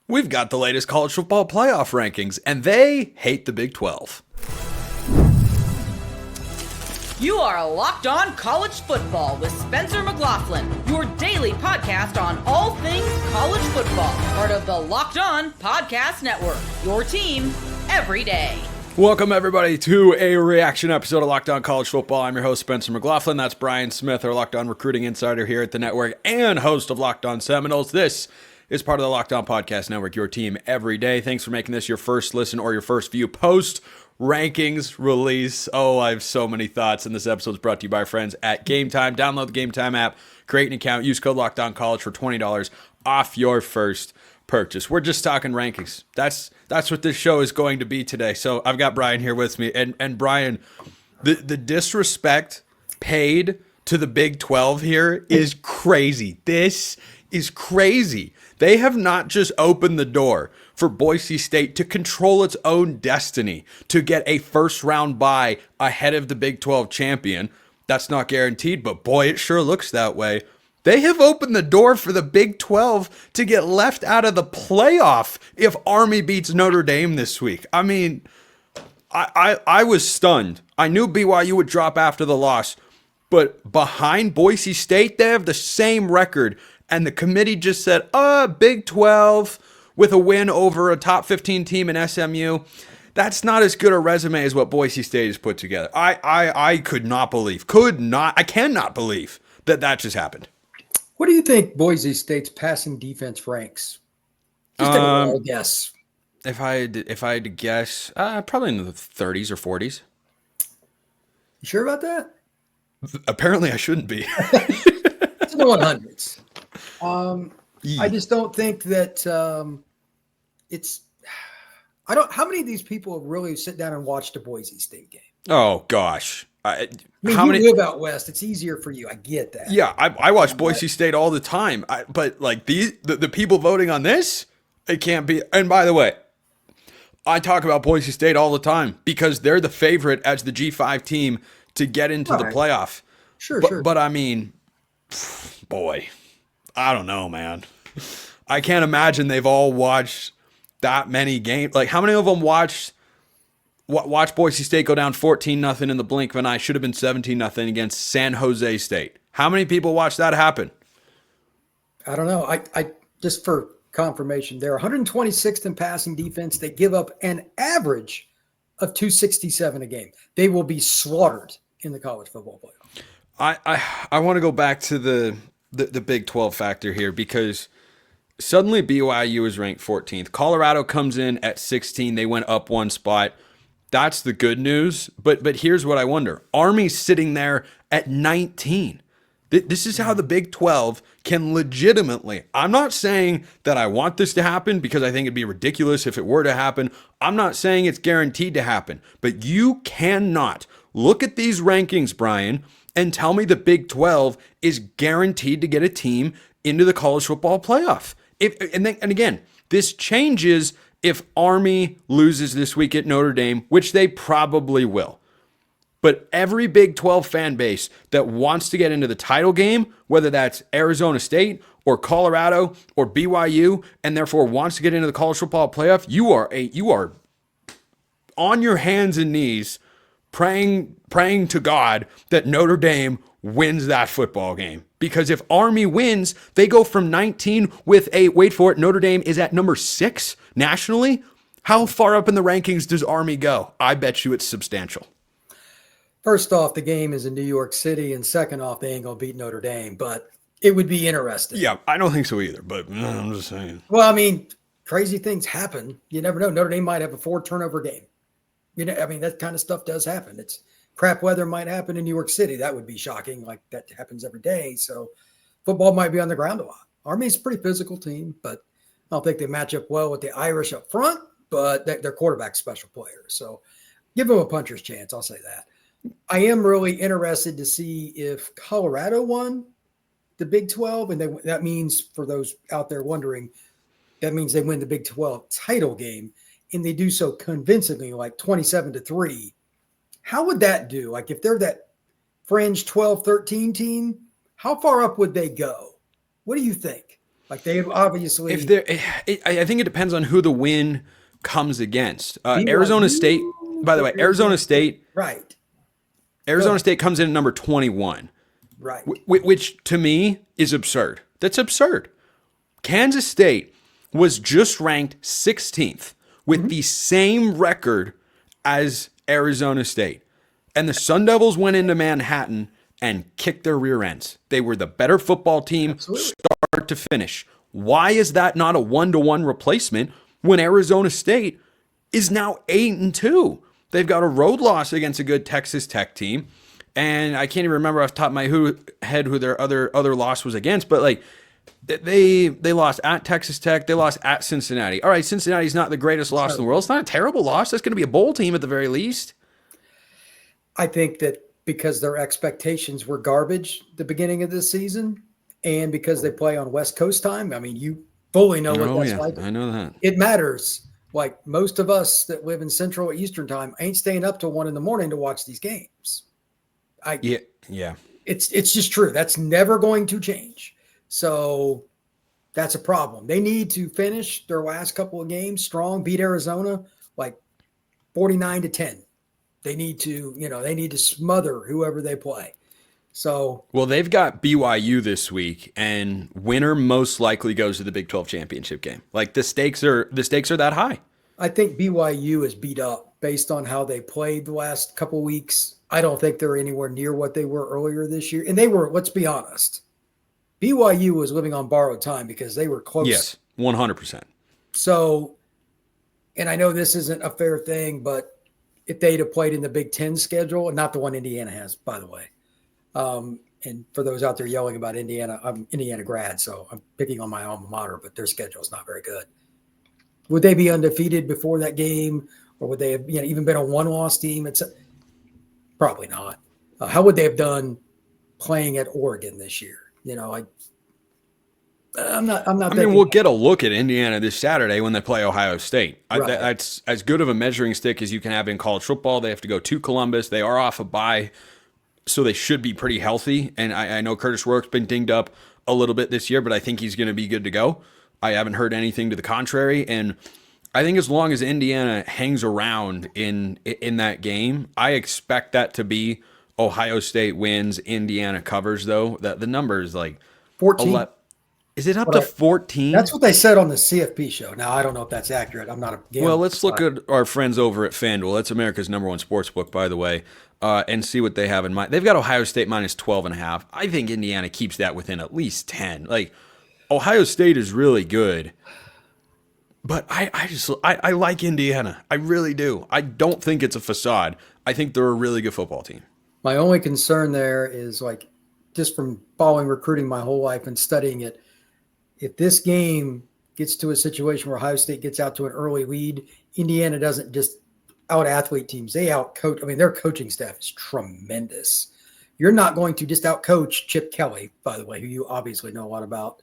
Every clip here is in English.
We've got the latest college football playoff rankings, and they hate the Big 12. You are Locked On College Football with Spencer McLaughlin, your daily podcast on all things college football. Part of the Locked On Podcast Network, your team every day. Welcome, everybody, to a reaction episode of Locked On College Football. I'm your host, Spencer McLaughlin. That's Brian Smith, our Locked On recruiting insider here at the network and host of Locked On Seminoles. This is part of the Locked On Podcast Network, your team every day. Thanks for making this your first listen or your first view post rankings release. Oh, I have so many thoughts, and this episode is brought to you by our friends at Game Time. Download the Game Time app, create an account, use code LOCKEDONCollege for $20 off your first purchase. We're just talking rankings. That's what this show is going to be today. So I've got Brian here with me, and Brian, the disrespect paid to the Big 12 here is crazy. This is crazy. They have not just opened the door for Boise State to control its own destiny, to get a first round bye ahead of the Big 12 champion. That's not guaranteed, but boy, it sure looks that way. They have opened the door for the Big 12 to get left out of the playoff if Army beats Notre Dame this week. I mean, I was stunned. I knew BYU would drop after the loss, but behind Boise State, they have the same record. And the committee just said, Big 12 with a win over a top 15 team in SMU. That's not as good a resume as what Boise State has put together. I cannot believe that just happened. What do you think Boise State's passing defense ranks? Just take a wild guess. If I had to guess, probably in the 30s or 40s. You sure about that? Apparently I shouldn't be. It's in the 100s. I just don't think that it's. How many of these people really sit down and watch the Boise State game? Oh gosh. I mean, you live out west. It's easier for you. I get that. Yeah, I watch Boise State all the time. But like the people voting on this, it can't be. And by the way, I talk about Boise State all the time because they're the favorite as the G5 team to get into the playoff. Sure. But I mean, boy, I don't know, man. I can't imagine they've all watched that many games. Like, how many of them watch Boise State go down 14-0 in the blink of an eye? Should have been 17-0 against San Jose State. How many people watched that happen? I don't know. I just for confirmation, they're 126th in passing defense. They give up an average of 267 a game. They will be slaughtered in the college football playoff. I want to go back to the Big 12 factor here because suddenly BYU is ranked 14th. Colorado comes in at 16. They went up one spot. That's the good news. But here's what I wonder. Army's sitting there at 19. This is how the Big 12 can legitimately. I'm not saying that I want this to happen because I think it'd be ridiculous if it were to happen. I'm not saying it's guaranteed to happen. But you cannot look at these rankings, Brian, and tell me the Big 12 is guaranteed to get a team into the college football playoff. And again, this changes if Army loses this week at Notre Dame, which they probably will. But every Big 12 fan base that wants to get into the title game, whether that's Arizona State or Colorado or BYU, and therefore wants to get into the college football playoff, you are on your hands and knees praying to God that Notre Dame wins that football game. Because if Army wins, they go from 19 with wait for it, Notre Dame is at number 6 nationally. How far up in the rankings does Army go? I bet you it's substantial. First off, the game is in New York City, and second off, they ain't going to beat Notre Dame, but it would be interesting. Yeah, I don't think so either, but I'm just saying. Well, I mean, crazy things happen. You never know. Notre Dame might have a 4-turnover game. I mean, that kind of stuff does happen. It's crap weather might happen in New York City. That would be shocking. Like that happens every day. So football might be on the ground a lot. Army's a pretty physical team, but I don't think they match up well with the Irish up front, but their quarterback's special players. So give them a puncher's chance. I'll say that. I am really interested to see if Colorado won the Big 12, and that means, for those out there wondering, that means they win the Big 12 title game, and they do so convincingly, like 27-3. How would that do? Like if they're that fringe 12-13 team, how far up would they go? What do you think? Like they obviously. If there, I think it depends on who the win comes against. BYU, Arizona State, by the way, Arizona State right. State comes in at number 21, Right. which to me is absurd. That's absurd. Kansas State was just ranked 16th with the same record as Arizona State. And the Sun Devils went into Manhattan and kicked their rear ends. They were the better football team, Absolutely. start to finish. Why is that not a 1-to-1 replacement when Arizona State is now 8-2? They've got a road loss against a good Texas Tech team. And I can't even remember off the top of my head who their other loss was against, but like they lost at Texas Tech, they lost at Cincinnati. All right, Cincinnati's not the greatest loss in the world. It's not a terrible loss. That's going to be a bowl team at the very least. I think that because their expectations were garbage at the beginning of this season, and because they play on West Coast time, I mean, you fully know what that's like. I know that. It matters. Like most of us that live in Central or Eastern time ain't staying up till 1 a.m. to watch these games. Yeah. It's just true. That's never going to change. So that's a problem. They need to finish their last couple of games strong, beat Arizona like 49-10. They need to smother whoever they play. So, well, they've got BYU this week, and winner most likely goes to the Big 12 championship game. Like the stakes are that high. I think BYU is beat up based on how they played the last couple weeks. I don't think they're anywhere near what they were earlier this year. And they were, let's be honest, BYU was living on borrowed time because they were close. Yes, 100%. So, and I know this isn't a fair thing, but if they'd have played in the Big Ten schedule, and not the one Indiana has, by the way. And for those out there yelling about Indiana, I'm Indiana grad, so I'm picking on my alma mater, but their schedule is not very good. Would they be undefeated before that game, or would they have even been a one-loss team? It's probably not. How would they have done playing at Oregon this year? I'm not. I mean, we'll get a look at Indiana this Saturday when they play Ohio State. Right. That's as good of a measuring stick as you can have in college football. They have to go to Columbus. They are off a bye, so they should be pretty healthy. And I know Curtis Rourke's been dinged up a little bit this year, but I think he's going to be good to go. I haven't heard anything to the contrary. And I think as long as Indiana hangs around in that game, I expect that to be Ohio State wins, Indiana covers, though. The number is like 14. Is it up to 14? That's what they said on the CFP show. Now, I don't know if that's accurate. I'm not a gambler. Well, let's look at our friends over at FanDuel. That's America's #1 sports book, by the way, and see what they have in mind. They've got Ohio State minus 12.5. I think Indiana keeps that within at least 10. Like, Ohio State is really good, but I like Indiana. I really do. I don't think it's a facade. I think they're a really good football team. My only concern there is, like, just from following recruiting my whole life and studying it, if this game gets to a situation where Ohio State gets out to an early lead, Indiana doesn't just out-athlete teams. They out-coach. I mean, their coaching staff is tremendous. You're not going to just out-coach Chip Kelly, by the way, who you obviously know a lot about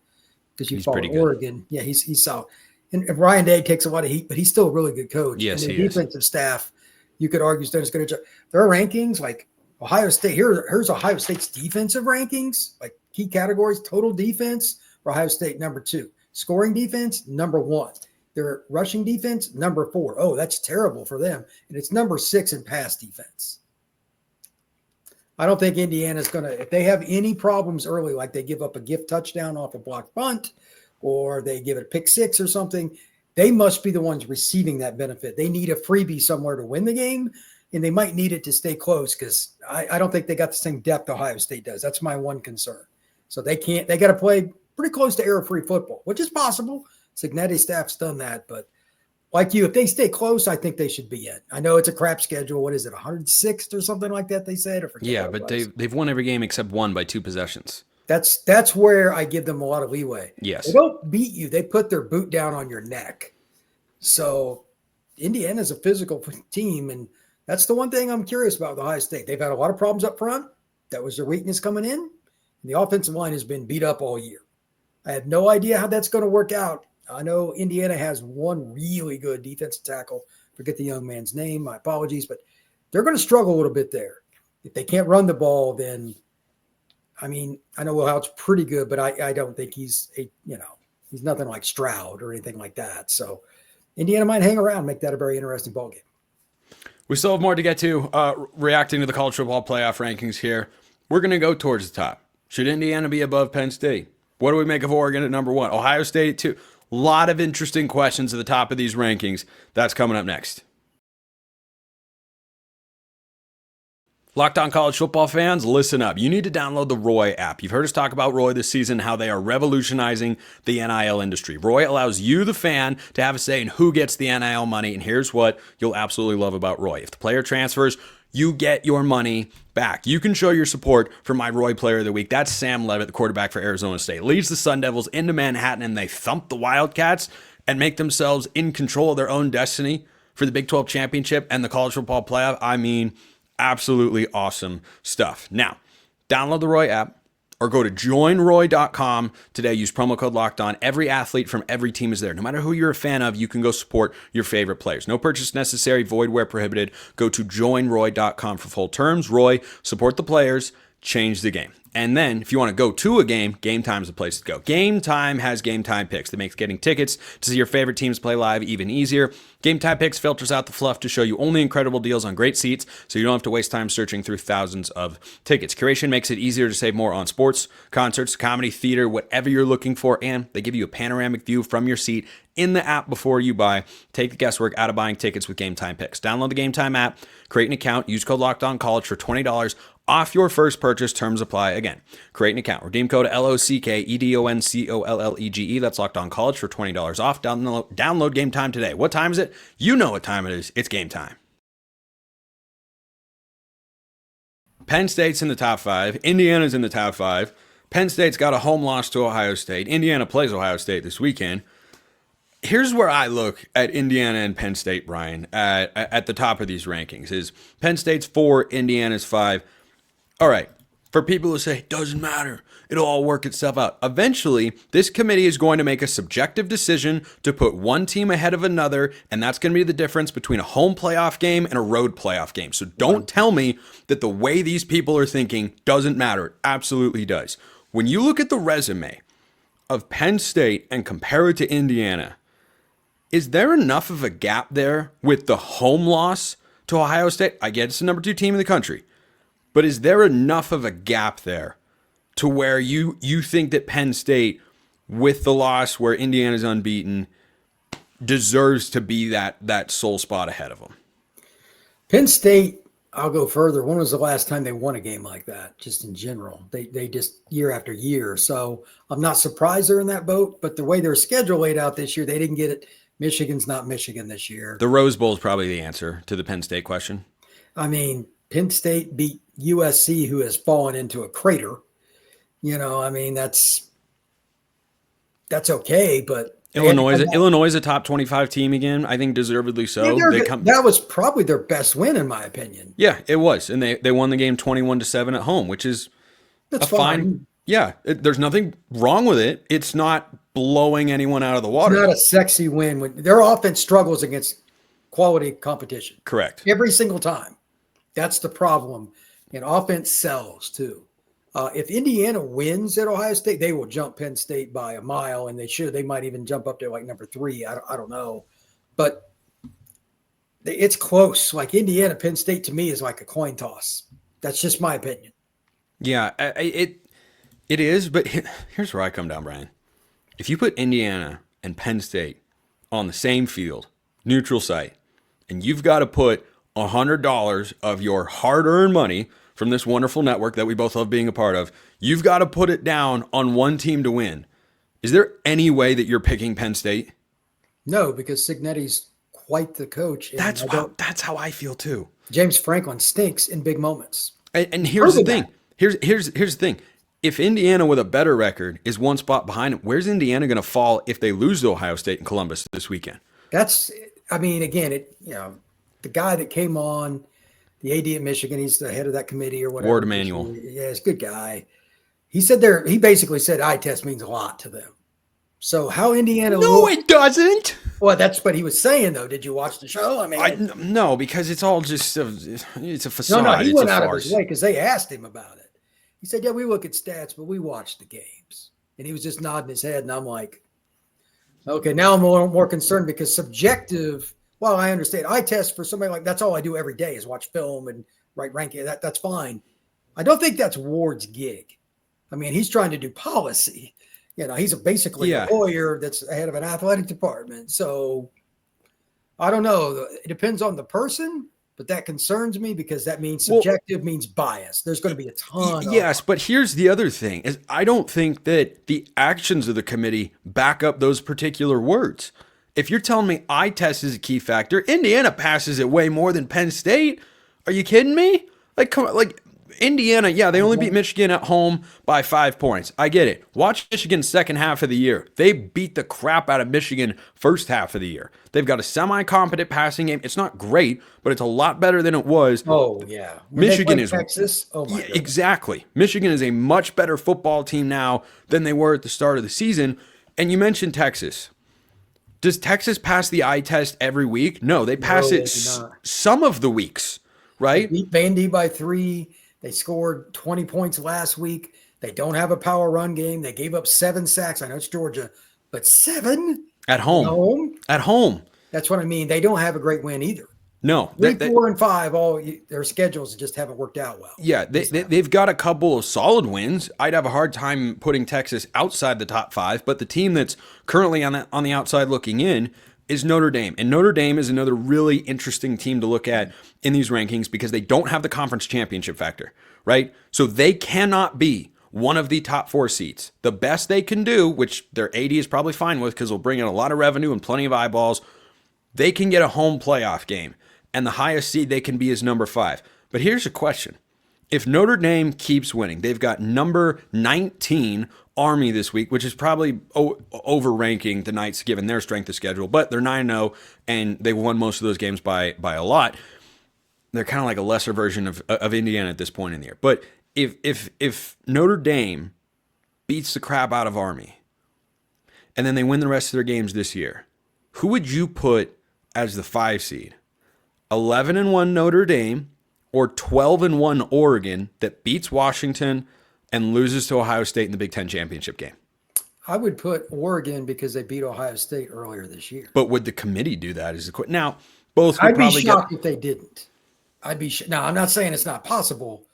because you follow Oregon. Yeah, he's solid. And Ryan Day takes a lot of heat, but he's still a really good coach. Yes, and he the is. defensive staff, you could argue, is going to job. Their rankings, like Ohio State, here's Ohio State's defensive rankings, like key categories: total defense for Ohio State, number 2; scoring defense, number 1; their rushing defense, number 4. Oh, that's terrible for them. And it's number 6 in pass defense. I don't think Indiana's going to, if they have any problems early, like they give up a gift touchdown off a blocked punt, or they give it a pick 6 or something, they must be the ones receiving that benefit. They need a freebie somewhere to win the game, and they might need it to stay close because I don't think they got the same depth Ohio State does. That's my one concern. So they got to play pretty close to error-free football, which is possible. Signetti's staff's done that, but like you, if they stay close, I think they should be in. I know it's a crap schedule. What is it, 106th or something like that? They said. Yeah, but they've won every game except one by 2 possessions. That's where I give them a lot of leeway. Yes, they don't beat you; they put their boot down on your neck. So Indiana's a physical team, and that's the one thing I'm curious about with Ohio State. They've had a lot of problems up front. That was their weakness coming in. And the offensive line has been beat up all year. I have no idea how that's going to work out. I know Indiana has one really good defensive tackle. Forget the young man's name. My apologies, but they're going to struggle a little bit there. If they can't run the ball, then, I mean, I know Will Houtt's pretty good, but I don't think he's He's nothing like Stroud or anything like that. So Indiana might hang around, make that a very interesting ball game. We still have more to get to. Reacting to the college football playoff rankings here. We're going to go towards the top. Should Indiana be above Penn State? What do we make of Oregon at number 1? Ohio State at 2? A lot of interesting questions at the top of these rankings. That's coming up next. Locked On College Football fans, listen up. You need to download the Roy app. You've heard us talk about Roy this season, how they are revolutionizing the NIL industry. Roy allows you, the fan, to have a say in who gets the NIL money, and here's what you'll absolutely love about Roy. If the player transfers, you get your money back. You can show your support for my Roy Player of the Week. That's Sam Levitt, the quarterback for Arizona State. Leads the Sun Devils into Manhattan, and they thump the Wildcats and make themselves in control of their own destiny for the Big 12 championship and the college football playoff. I mean, absolutely awesome stuff. Now, download the Roy app or go to joinroy.com today. Use promo code LOCKEDON. Every athlete from every team is there. No matter who you're a fan of, you can go support your favorite players. No purchase necessary, void where prohibited. Go to joinroy.com for full terms. Roy, support the players, change the game. And then, if you want to go to a game, Game Time's the place to go. Game Time has Game Time picks that makes getting tickets to see your favorite teams play live even easier. Game Time picks filters out the fluff to show you only incredible deals on great seats, so you don't have to waste time searching through thousands of tickets. Curation makes it easier to save more on sports, concerts, comedy, theater, whatever you're looking for, and they give you a panoramic view from your seat in the app before you buy. Take the guesswork out of buying tickets with Game Time picks. Download the Game Time app, create an account, use code LOCKEDONCollege for $20 off your first purchase. Terms apply. Again, create an account. Redeem code LOCKEDONCOLLEGE. That's Locked On College for $20 off. Download Game Time today. What time is it? You know what time it is. It's game time. Penn State's in the top 5. Indiana's in the top 5. Penn State's got a home loss to Ohio State. Indiana plays Ohio State this weekend. Here's where I look at Indiana and Penn State, Brian, at the top of these rankings. Is Penn State's 4, Indiana's 5. All right, for people who say, it doesn't matter, it'll all work itself out. Eventually, this committee is going to make a subjective decision to put one team ahead of another, and that's going to be the difference between a home playoff game and a road playoff game. So don't tell me that the way these people are thinking doesn't matter. It absolutely does. When you look at the resume of Penn State and compare it to Indiana, is there enough of a gap there with the home loss to Ohio State? I get it's the number 2 team in the country. But is there enough of a gap there to where you think that Penn State, with the loss where Indiana's unbeaten, deserves to be that sole spot ahead of them? Penn State, I'll go further. When was the last time they won a game like that, just in general? They just year after year. So I'm not surprised they're in that boat, but the way their schedule laid out this year, they didn't get it. Michigan's not Michigan this year. The Rose Bowl is probably the answer to the Penn State question. I mean, Penn State beat USC, who has fallen into a crater. I mean, that's okay, but Illinois is a top 25 team again. I think deservedly so. Yeah, that was probably their best win, in my opinion. Yeah, it was, and they won the game 21-7 at home, which is that's fine. Yeah, there's nothing wrong with it. It's not blowing anyone out of the water. It's not a sexy win when their offense struggles against quality competition. Correct. Every single time. That's the problem. And offense sells too. If Indiana wins at Ohio State, they will jump Penn State by a mile, and they might even jump up to like number 3. I don't know, but it's close. Like Indiana, Penn State to me is like a coin toss. That's just my opinion. Yeah, it is. But here's where I come down, Brian. If you put Indiana and Penn State on the same field, neutral site, and you've got to put $100 of your hard-earned money from this wonderful network that we both love being a part of, you've got to put it down on one team to win. Is there any way that you're picking Penn State? No, because Cignetti's quite the coach. That's how I feel too. James Franklin stinks in big moments. And here's the thing. Here's the thing. If Indiana with a better record is one spot behind, where's Indiana going to fall if they lose to Ohio State and Columbus this weekend? Again, the guy that came on, the AD at Michigan, he's the head of that committee or whatever. Ward Emanuel. Yeah, he's a good guy. He basically said eye test means a lot to them. So how Indiana? No, it doesn't. Well, that's what he was saying, though. Did you watch the show? I mean, no, because it's all just it's a facade. No, he went out farce. of his way because they asked him about it. He said, "Yeah, we look at stats, but we watch the games." And he was just nodding his head, and I'm like, Okay, now I'm more concerned because subjective. Well, I understand. I test for somebody like that's all I do every day is watch film and write ranking. That's fine. I don't think that's Ward's gig. I mean, he's trying to do policy. He's basically a lawyer that's head of an athletic department. So I don't know. It depends on the person, but that concerns me because that means subjective means bias. There's going to be a ton. Yes, but here's the other thing is I don't think that the actions of the committee back up those particular words. If you're telling me eye test is a key factor, Indiana passes it way more than Penn State. Are you kidding me? Come on, Indiana, they only beat Michigan at home by 5 points. I get it. Watch Michigan's second half of the year. They beat the crap out of Michigan first half of the year. They've got a semi-competent passing game. It's not great, but it's a lot better than it was. Oh, yeah. Michigan is Texas. Oh, my God. Exactly. Michigan is a much better football team now than they were at the start of the season. And you mentioned Texas. Does Texas pass the eye test every week? No, they pass it some of the weeks, right? They beat Vandy by 3. They scored 20 points last week. They don't have a power run game. They gave up 7 sacks. I know it's Georgia, but 7 at home. At home. That's what I mean. They don't have a great win either. No, 3, 4, and 5. Their schedules just haven't worked out well. Yeah, they've got a couple of solid wins. I'd have a hard time putting Texas outside the top 5, but the team that's currently on the outside looking in is Notre Dame. And Notre Dame is another really interesting team to look at in these rankings because they don't have the conference championship factor, right? So they cannot be one of the top 4 seeds. The best they can do, which their AD is probably fine with because they'll bring in a lot of revenue and plenty of eyeballs, they can get a home playoff game. And the highest seed they can be is number 5. But here's a question. If Notre Dame keeps winning, they've got number 19 Army this week, which is probably overranking the Knights given their strength of schedule, but they're 9-0 and they won most of those games by a lot. They're kind of like a lesser version of Indiana at this point in the year. But if Notre Dame beats the crap out of Army and then they win the rest of their games this year, who would you put as the 5 seed? 11-1 Notre Dame or 12-1 Oregon that beats Washington and loses to Ohio State in the Big Ten championship game? I would put Oregon because they beat Ohio State earlier this year. But would the committee do that? Now, both would I'd be probably shocked if they didn't. Now, I'm not saying it's not possible,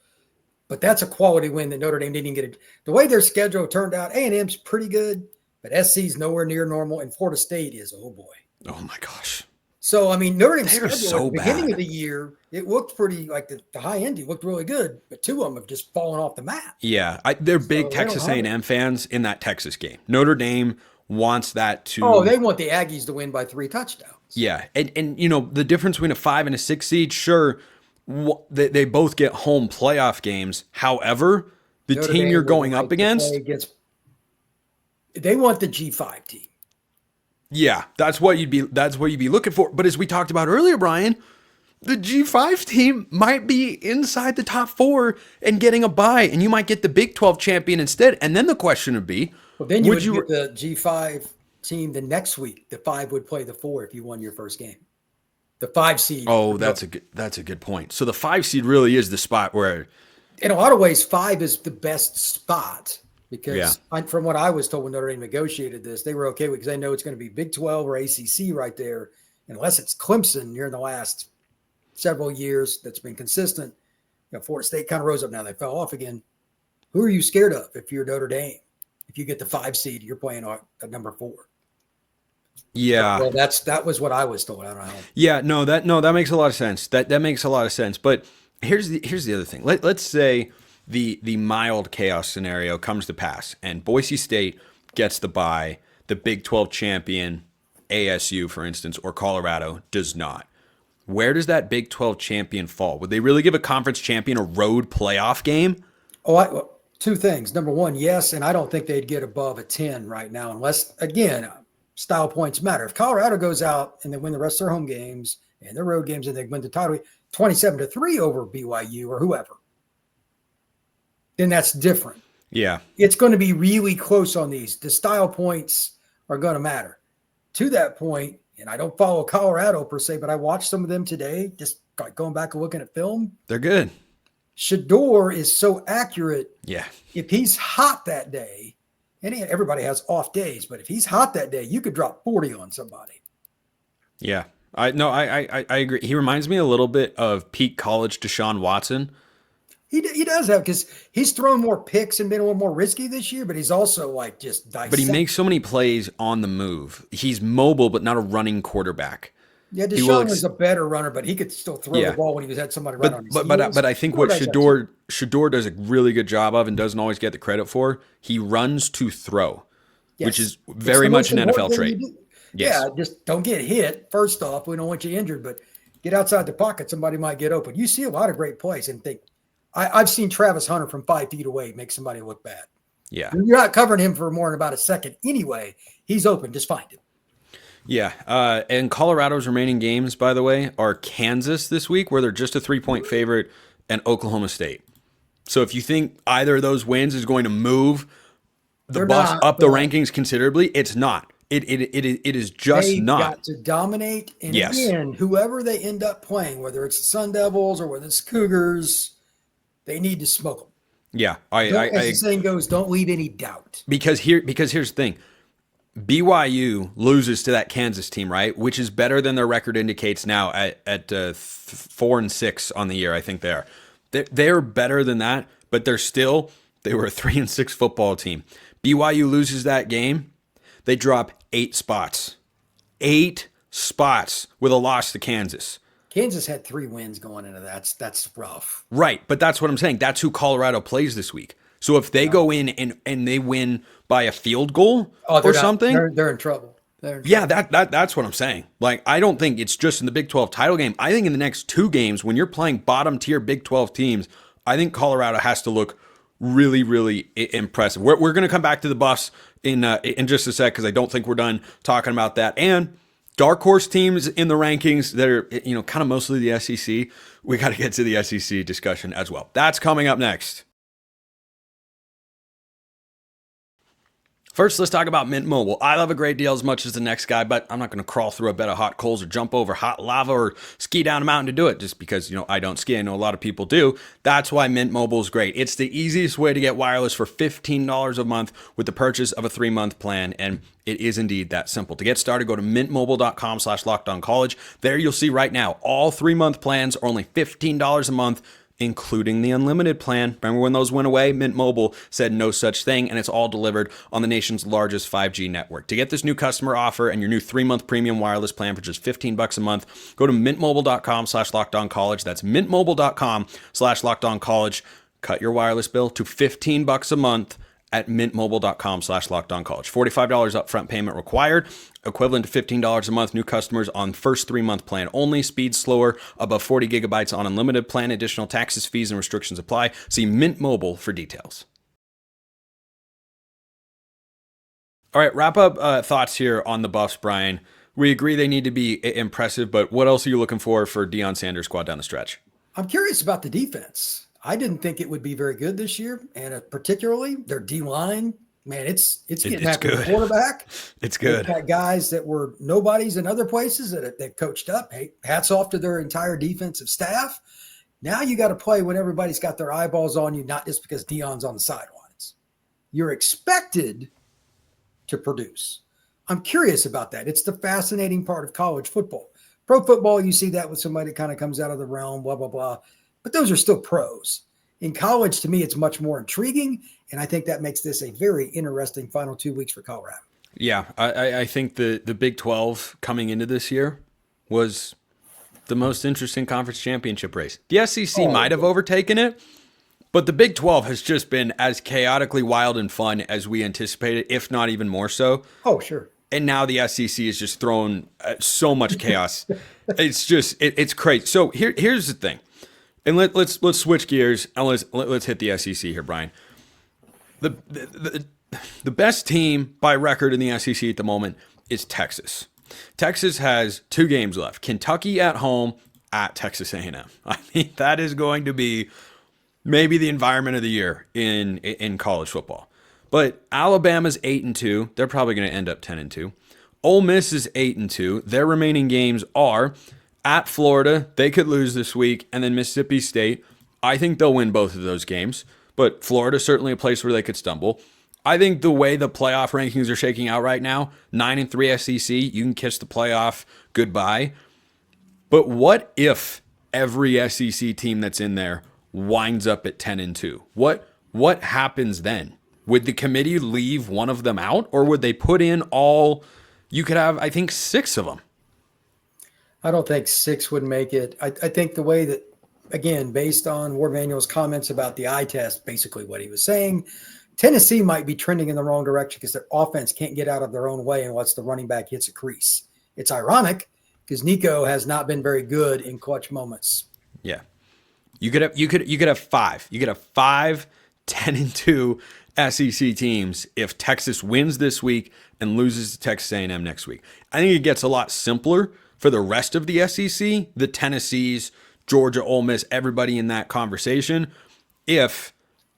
but that's a quality win that Notre Dame didn't get. The way their schedule turned out, A&M's pretty good, but SC's nowhere near normal, and Florida State is, oh boy. Oh my gosh. So, I mean, Notre Dame's schedule so at the beginning of the year, it looked pretty, like the high end, it looked really good, but 2 of them have just fallen off the map. Yeah, they're big Texas A&M fans in that Texas game. Notre Dame wants that to... Oh, they want the Aggies to win by 3 touchdowns. Yeah, and the difference between a 5 and a 6 seed, sure, they both get home playoff games. However, Notre team Dame you're going up against... They want the G5 team. Yeah, that's what you'd be looking for. But as we talked about earlier, Brian, the G5 team might be inside the top 4 and getting a bye, and you might get the Big 12 champion instead. And then the question would be, well, then you would get the G5 team the next week. The 5 would play the 4 if you won your first game. The 5 seed. Oh, that's a good point. So the 5 seed really is the spot where, in a lot of ways, 5 is the best spot. Because from what I was told when Notre Dame negotiated this, they were okay with because they know it's going to be Big 12 or ACC right there. Unless it's Clemson here in the last several years that's been consistent. Florida State kind of rose up now. They fell off again. Who are you scared of if you're Notre Dame? If you get the 5 seed, you're playing at number 4. Yeah. Well, that was what I was told. I don't know. Yeah, that makes a lot of sense. That makes a lot of sense. But here's the other thing. Let's say the mild chaos scenario comes to pass and Boise State gets the bye, the Big 12 champion, ASU, for instance, or Colorado does not. Where does that Big 12 champion fall? Would they really give a conference champion a road playoff game? 2 things. Number 1, yes, and I don't think they'd get above a 10 right now unless, again, style points matter. If Colorado goes out and they win the rest of their home games and their road games and they win the title 27-3 over BYU or whoever, then that's different. Yeah. It's going to be really close on these. The style points are going to matter. To that point, and I don't follow Colorado per se, but I watched some of them today, just going back and looking at film. They're good. Shador is so accurate. Yeah. If he's hot that day, And everybody has off days, but if he's hot that day, you could drop 40 on somebody. Yeah. I agree. He reminds me a little bit of peak college Deshaun Watson. He does have, because he's thrown more picks and been a little more risky this year, but he's also like just dissecting. But he makes so many plays on the move. He's mobile, but not a running quarterback. Yeah, Deshaun was a better runner, but he could still throw the ball when he had somebody right on his heels. But I think what Shedeur does a really good job of and doesn't always get the credit for, he runs to throw, which is very much an NFL trait. Yes. Yeah, just don't get hit. First off, we don't want you injured, but get outside the pocket. Somebody might get open. You see a lot of great plays and think, I've seen Travis Hunter from 5 feet away make somebody look bad. Yeah. You're not covering him for more than about a second anyway. He's open. Just find him. Yeah. And Colorado's remaining games, by the way, are Kansas this week, where they're just a 3-point favorite, and Oklahoma State. So if you think either of those wins is going to move the Buffs up the rankings considerably, it's not. It is just not. Got to dominate. And again, whoever they end up playing, whether it's the Sun Devils or whether it's Cougars, they need to smoke them. Yeah, as the saying goes, don't leave any doubt. Because here's the thing. BYU loses to that Kansas team, right? Which is better than their record indicates now at 4-6 on the year. I think they're better than that, but they were a 3-6 football team. BYU loses that game. They drop 8 spots. 8 spots with a loss to Kansas. Kansas had 3 wins going into that. That's rough. Right, but that's what I'm saying. That's who Colorado plays this week. So if they go in and they win by a field goal something, they're in trouble. Yeah, that's what I'm saying. Like, I don't think it's just in the Big 12 title game. I think in the next 2 games, when you're playing bottom tier Big 12 teams, I think Colorado has to look really, really impressive. We're going to come back to the Buffs in just a sec, because I don't think we're done talking about that. And dark horse teams in the rankings that are, kind of mostly the SEC. We got to get to the SEC discussion as well. That's coming up next. First, let's talk about Mint Mobile. I love a great deal as much as the next guy, but I'm not going to crawl through a bed of hot coals or jump over hot lava or ski down a mountain to do it just because, I don't ski. I know a lot of people do. That's why Mint Mobile is great. It's the easiest way to get wireless for $15 a month with the purchase of a 3-month plan, and it is indeed that simple. To get started, go to mintmobile.com/lockedoncollege. There you'll see right now, all 3-month plans are only $15 a month, including the unlimited plan. Remember when those went away? Mint Mobile said no such thing, and it's all delivered on the nation's largest 5G network. To get this new customer offer and your new 3-month premium wireless plan for just $15 a month, go to mintmobile.com/lockedoncollege. That's mintmobile.com/lockedoncollege. Cut your wireless bill to $15 a month at mintmobile.com/lockedoncollege. $45 upfront payment required, equivalent to $15 a month. New customers on first 3-month plan only. Speed slower, above 40 gigabytes on unlimited plan. Additional taxes, fees, and restrictions apply. See Mint Mobile for details. All right, wrap up thoughts here on the Buffs, Brian. We agree they need to be impressive, but what else are you looking for Deion Sanders' squad down the stretch? I'm curious about the defense. I didn't think it would be very good this year, and particularly their D-line. Man, it's getting after the quarterback. It's good. They've got guys that were nobodies in other places that they've coached up. Hey, hats off to their entire defensive staff. Now you got to play when everybody's got their eyeballs on you, not just because Deion's on the sidelines. You're expected to produce. I'm curious about that. It's the fascinating part of college football. Pro football, you see that with somebody that kind of comes out of the realm, blah, blah, blah. But those are still pros. In college, to me, it's much more intriguing, and I think that makes this a very interesting final 2 weeks for Colorado. Yeah, I think the Big 12 coming into this year was the most interesting conference championship race. The SEC might have overtaken it, but the Big 12 has just been as chaotically wild and fun as we anticipated, if not even more so. Oh, sure. And now the SEC is just throwing so much chaos. It's crazy. So here's the thing. And let's switch gears and let's hit the SEC here, Brian. The best team by record in the SEC at the moment is Texas. Texas has 2 games left. Kentucky at home at Texas A&M. I mean, that is going to be maybe the environment of the year in college football. But Alabama's 8-2. They're probably going to end up 10-2. Ole Miss is 8-2. Their remaining games are at Florida. They could lose this week. And then Mississippi State. I think they'll win both of those games. But Florida certainly a place where they could stumble. I think the way the playoff rankings are shaking out right now, 9-3 SEC, you can kiss the playoff goodbye. But what if every SEC team that's in there winds up at 10-2? What happens then? Would the committee leave one of them out, or would they put in all? You could have, I think, 6 of them. I don't think 6 would make it. I think the way that, again, based on Ward Manuel's comments about the eye test, basically what he was saying, Tennessee might be trending in the wrong direction because their offense can't get out of their own way unless the running back hits a crease. It's ironic because Nico has not been very good in clutch moments. Yeah. You could have 5. You could have 5 10-2 SEC teams if Texas wins this week and loses to Texas A&M next week. I think it gets a lot simpler for the rest of the SEC, the Tennessees, Georgia, Ole Miss, everybody in that conversation, if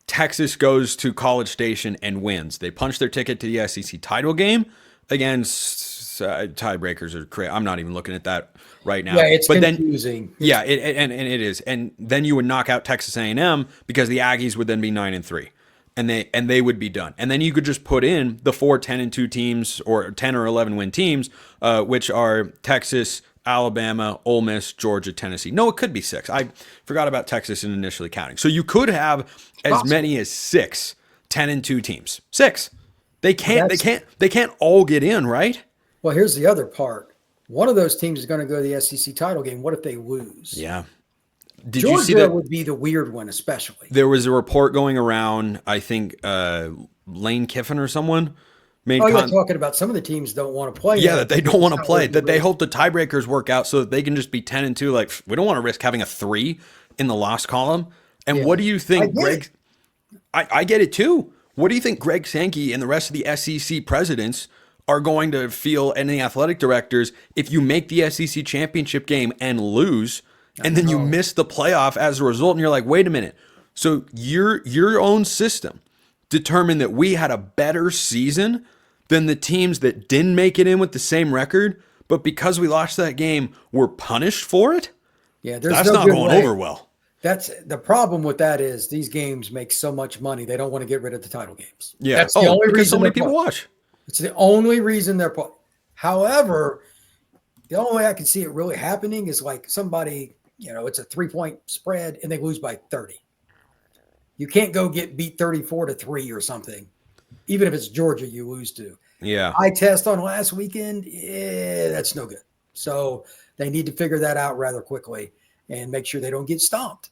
Texas goes to College Station and wins. They punch their ticket to the SEC title game against tiebreakers are crazy. I'm not even looking at that right now. Yeah, it's but confusing. Then, it is. And then you would knock out Texas A&M because the Aggies would then be 9-3. And they would be done. And then you could just put in the 4 10-2 teams or 10 or 11 win teams, which are Texas, Alabama, Ole Miss, Georgia, Tennessee. No, it could be 6. I forgot about Texas in initially counting. So you could have as many as 6 10-2 teams. 6. They can't all get in, right? Well, here's the other part. One of those teams is going to go to the SEC title game. What if they lose? Yeah. Did Georgia you see that? Would be the weird one, especially. There was a report going around, I think Lane Kiffin or someone made talking about some of the teams don't want to play. Yeah, that they don't want to play. That they hope the tiebreakers work out so that they can just be 10-2. Like, we don't want to risk having a 3 in the loss column. And what do you think, Greg? I get it too. What do you think Greg Sankey and the rest of the SEC presidents are going to feel, and the athletic directors, if you make the SEC championship game and lose, and then you miss the playoff as a result, and you're like, wait a minute. So your own system determined that we had a better season than the teams that didn't make it in with the same record, but because we lost that game, we're punished for it? Yeah, that's not going over well. That's the problem with that is these games make so much money, they don't want to get rid of the title games. Yeah, that's the only reason so many people watch. It's the only reason they're playing. However, the only way I can see it really happening is like somebody, it's a 3-point spread and they lose by 30. You can't go get beat 34-3 or something. Even if it's Georgia you lose to. Yeah. Eye test on last weekend, that's no good. So they need to figure that out rather quickly and make sure they don't get stomped.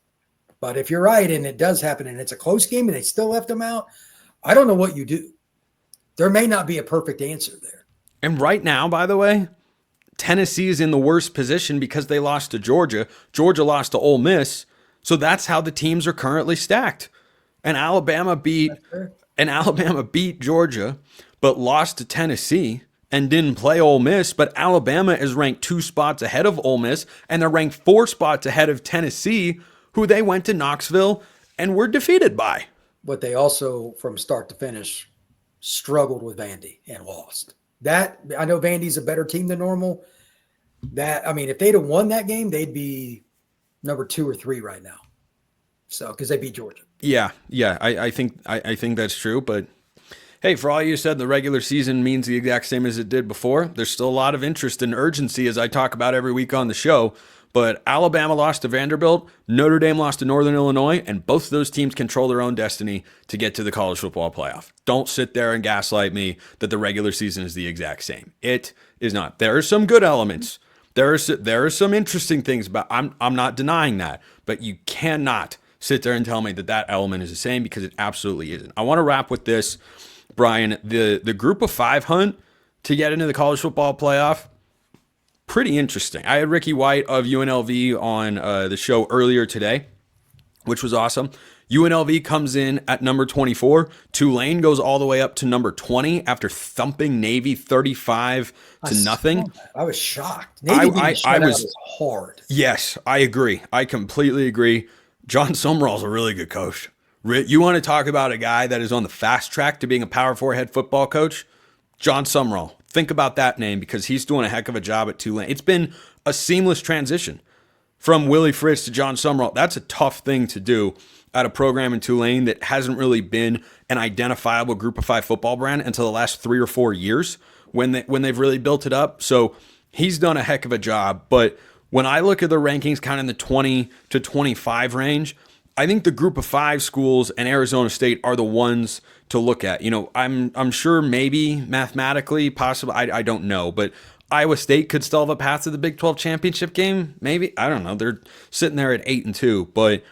But if you're right and it does happen and it's a close game and they still left them out, I don't know what you do. There may not be a perfect answer there. And right now, by the way, Tennessee is in the worst position because they lost to Georgia. Georgia lost to Ole Miss. So that's how the teams are currently stacked. And Alabama beat Georgia, but lost to Tennessee and didn't play Ole Miss. But Alabama is ranked 2 spots ahead of Ole Miss, and they're ranked 4 spots ahead of Tennessee, who they went to Knoxville and were defeated by. But they also, from start to finish, struggled with Vandy and lost. That, I know Vandy's a better team than normal. If they'd have won that game, they'd be number 2 or 3 right now. So, because they beat Georgia. Yeah. I think that's true. But hey, for all you said, the regular season means the exact same as it did before. There's still a lot of interest and urgency, as I talk about every week on the show. But Alabama lost to Vanderbilt, Notre Dame lost to Northern Illinois, and both of those teams control their own destiny to get to the college football playoff. Don't sit there and gaslight me that the regular season is the exact same. It is not. There are some good elements. There are some interesting things, but I'm not denying that. But you cannot sit there and tell me that element is the same, because it absolutely isn't. I want to wrap with this, Brian. The group of 5 hunt to get into the college football playoff, pretty interesting. I had Ricky White of UNLV on the show earlier today, which was awesome. UNLV comes in at number 24. Tulane goes all the way up to number 20 after thumping Navy 35-0. I was shocked. Navy was hard. Yes, I agree. I completely agree. John Sumrall's a really good coach. You want to talk about a guy that is on the fast track to being a Power 4 head football coach? John Sumrall. Think about that name, because he's doing a heck of a job at Tulane. It's been a seamless transition. from Willie Fritz to John Summerall. That's a tough thing to do at a program in Tulane that hasn't really been an identifiable Group of 5 football brand until the last 3 or 4 years when they've really built it up. So he's done a heck of a job. But when I look at the rankings kind of in the 20 to 25 range, I think the Group of 5 schools and Arizona State are the ones to look at. You know, I'm sure maybe mathematically, possibly, I don't know, but Iowa State could still have a path to the Big 12 championship game. Maybe, I don't know. They're sitting there at 8-2, but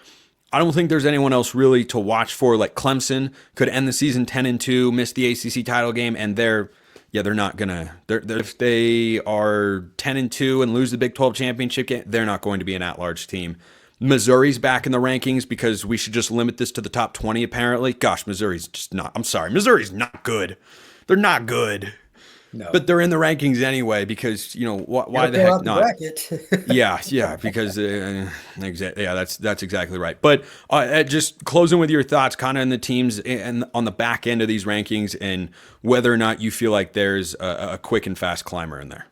I don't think there's anyone else really to watch for. Like Clemson could end the season 10-2, miss the ACC title game, and they're not gonna. If they are 10-2 and lose the Big 12 championship game, they're not going to be an at-large team. Missouri's back in the rankings because we should just limit this to the top 20. Apparently, gosh, Missouri's just not. I'm sorry, Missouri's not good. They're not good. No. But they're in the rankings anyway because, you know, why the heck not? yeah, because that's exactly right. But just closing with your thoughts kind of in the teams and on the back end of these rankings and whether or not you feel like there's a quick and fast climber in there.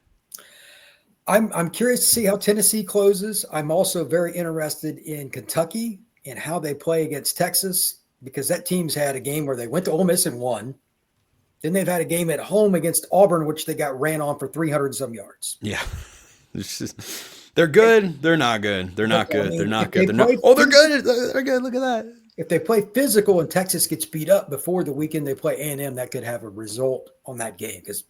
I'm curious to see how Tennessee closes. I'm also very interested in Kentucky and how they play against Texas because that team's had a game where they went to Ole Miss and won. Then they've had a game at home against Auburn, which they got ran on for 300 and some yards. Yeah. They're good. They're not good. They're not good. They're not good. They're good. They're good. Look at that. If they play physical and Texas gets beat up before the weekend they play A&M, that could have a result on that game because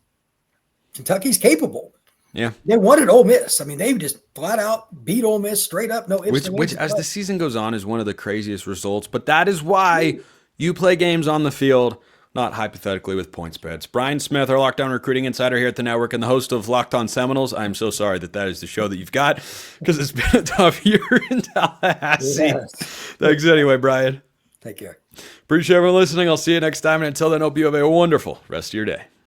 Kentucky's capable. Yeah. They wanted Ole Miss. I mean, they just flat out beat Ole Miss straight up. No ifs, which as the season goes on is one of the craziest results. But that is why you play games on the field, not hypothetically with point spreads. Brian Smith, our Locked On Recruiting Insider here at the network and the host of Locked On Seminoles. I'm so sorry that is the show that you've got because it's been a tough year in Tallahassee. Yes. Thanks anyway, Brian. Take care. Appreciate everyone listening. I'll see you next time. And until then, hope you have a wonderful rest of your day.